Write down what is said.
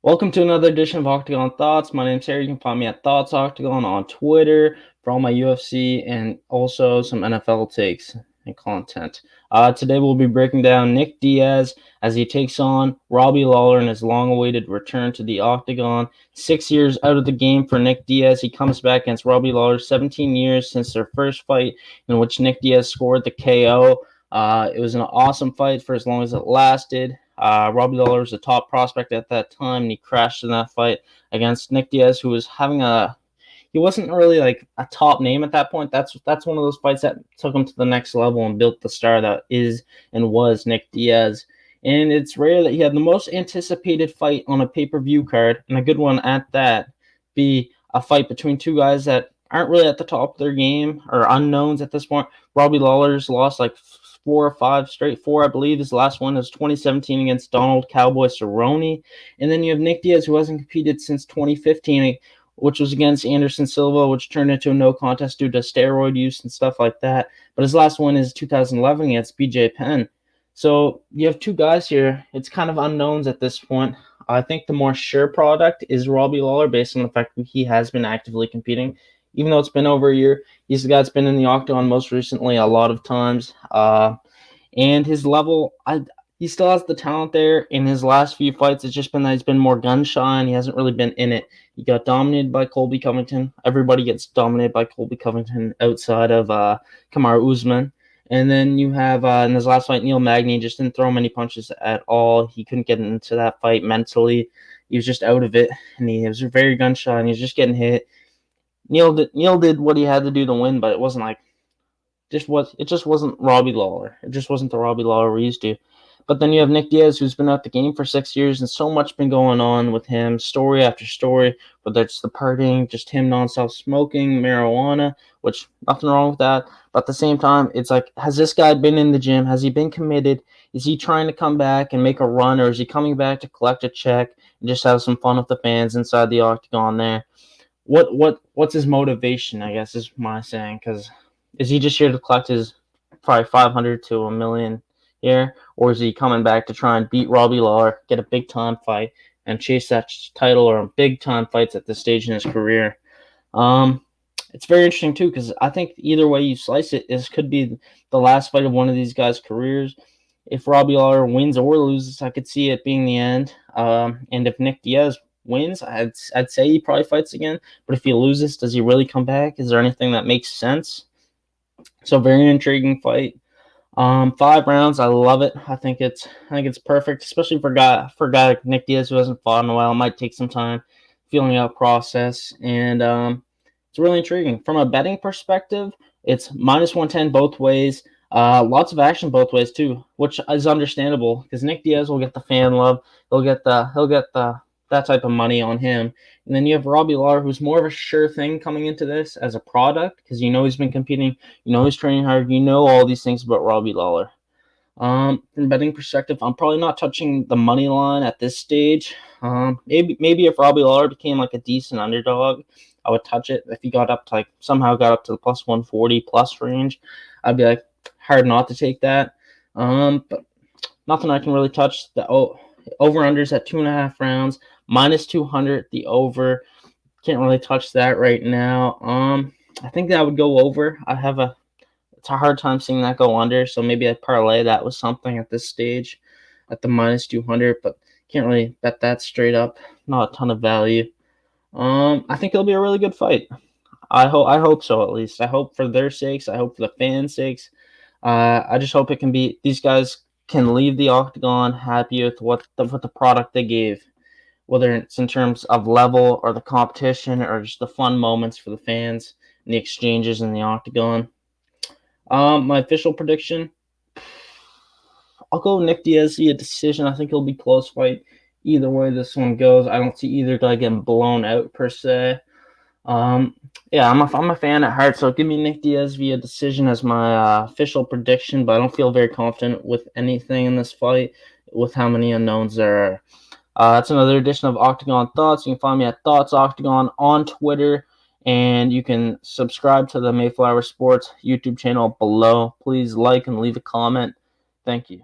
Welcome to another edition of Octagon Thoughts. My name's Harry. You can find me at Thoughts Octagon on Twitter for all my UFC and also some NFL takes and content. Today we'll be breaking down Nick Diaz as he takes on Robbie Lawler in his long-awaited return to the Octagon. 6 years out of the game for Nick Diaz. He comes back against Robbie Lawler. 17 years since their first fight in which Nick Diaz scored the KO. It was an awesome fight for as long as it lasted. Robbie Lawler was a top prospect at that time, and he crashed in that fight against Nick Diaz, who was he wasn't really like a top name at that point. That's one of those fights that took him to the next level and built the star that is and was Nick Diaz. And it's rare that he had the most anticipated fight on a pay-per-view card, and a good one at that, be a fight between two guys that aren't really at the top of their game or unknowns at this point. Robbie Lawler's lost like 4 or 5 straight. I believe his last one was 2017 against Donald Cowboy Cerrone. And then you have Nick Diaz, who hasn't competed since 2015, which was against Anderson Silva, which turned into a no contest due to steroid use and stuff like that. But his last one is 2011 against BJ Penn. So you have two guys here. It's kind of unknowns at this point. I think the more sure product is Robbie Lawler based on the fact that he has been actively competing. Even though it's been over a year, he's the guy that's been in the Octagon most recently a lot of times. And his level, he still has the talent there. In his last few fights, it's just been that he's been more gun shy and he hasn't really been in it. He got dominated by Colby Covington. Everybody gets dominated by Colby Covington outside of Kamaru Usman. And then you have, in his last fight, Neil Magny just didn't throw many punches at all. He couldn't get into that fight mentally. He was just out of it, and he was very gun shy, and he was just getting hit. Neil did what he had to do to win, but it wasn't like it just wasn't Robbie Lawler. It just wasn't the Robbie Lawler we're used to. But then you have Nick Diaz, who's been out the game for 6 years, and so much been going on with him, story after story, whether it's the partying, just him nonstop smoking marijuana, which nothing wrong with that. But at the same time, it's like, has this guy been in the gym? Has he been committed? Is he trying to come back and make a run, or is he coming back to collect a check and just have some fun with the fans inside the Octagon there? What's his motivation, I guess, is my saying, because is he just here to collect his probably 500 to $1 million here, or is he coming back to try and beat Robbie Lawler, get a big time fight, and chase that title or big time fights at this stage in his career? It's very interesting too, because I think either way you slice it, this could be the last fight of one of these guys' careers. If Robbie Lawler wins or loses, I could see it being the end. And if Nick Diaz wins, I'd say he probably fights again. But if he loses, does he really come back? Is there anything that makes sense? So very intriguing fight. 5 rounds, I love it. I think it's perfect, especially for a guy like Nick Diaz who hasn't fought in a while. It might take some time feeling out process, and it's really intriguing. From a betting perspective, it's -110 both ways. Lots of action both ways too, which is understandable because Nick Diaz will get the fan love. He'll get that type of money on him. And then you have Robbie Lawler, who's more of a sure thing coming into this as a product because he's been competing, he's training hard, all these things about Robbie Lawler. From betting perspective, I'm probably not touching the money line at this stage. Maybe if Robbie Lawler became like a decent underdog, I would touch it. If he somehow got up to the +140 plus range, I'd be like hard not to take that. But nothing I can really touch. The over-unders at 2.5 rounds, -200 the over. Can't really touch that right now. I think that would go over. It's a hard time seeing that go under, so maybe I'd parlay that with something at this stage at the -200, but can't really bet that straight up. Not a ton of value. I think it'll be a really good fight. I hope so, at least. I hope for their sakes. I hope for the fans' sakes. I just hope these guys can leave the Octagon happy with what the product they gave, whether it's in terms of level or the competition or just the fun moments for the fans and the exchanges in the Octagon. My official prediction, I'll go Nick Diaz via decision. I think it'll be close fight either way this one goes. I don't see either guy getting blown out per se. Yeah, I'm a fan at heart, so give me Nick Diaz via decision as my official prediction, but I don't feel very confident with anything in this fight with how many unknowns there are. That's another edition of Octagon Thoughts. You can find me at Thoughts Octagon on Twitter, and you can subscribe to the Mayflower Sports YouTube channel below. Please like and leave a comment. Thank you.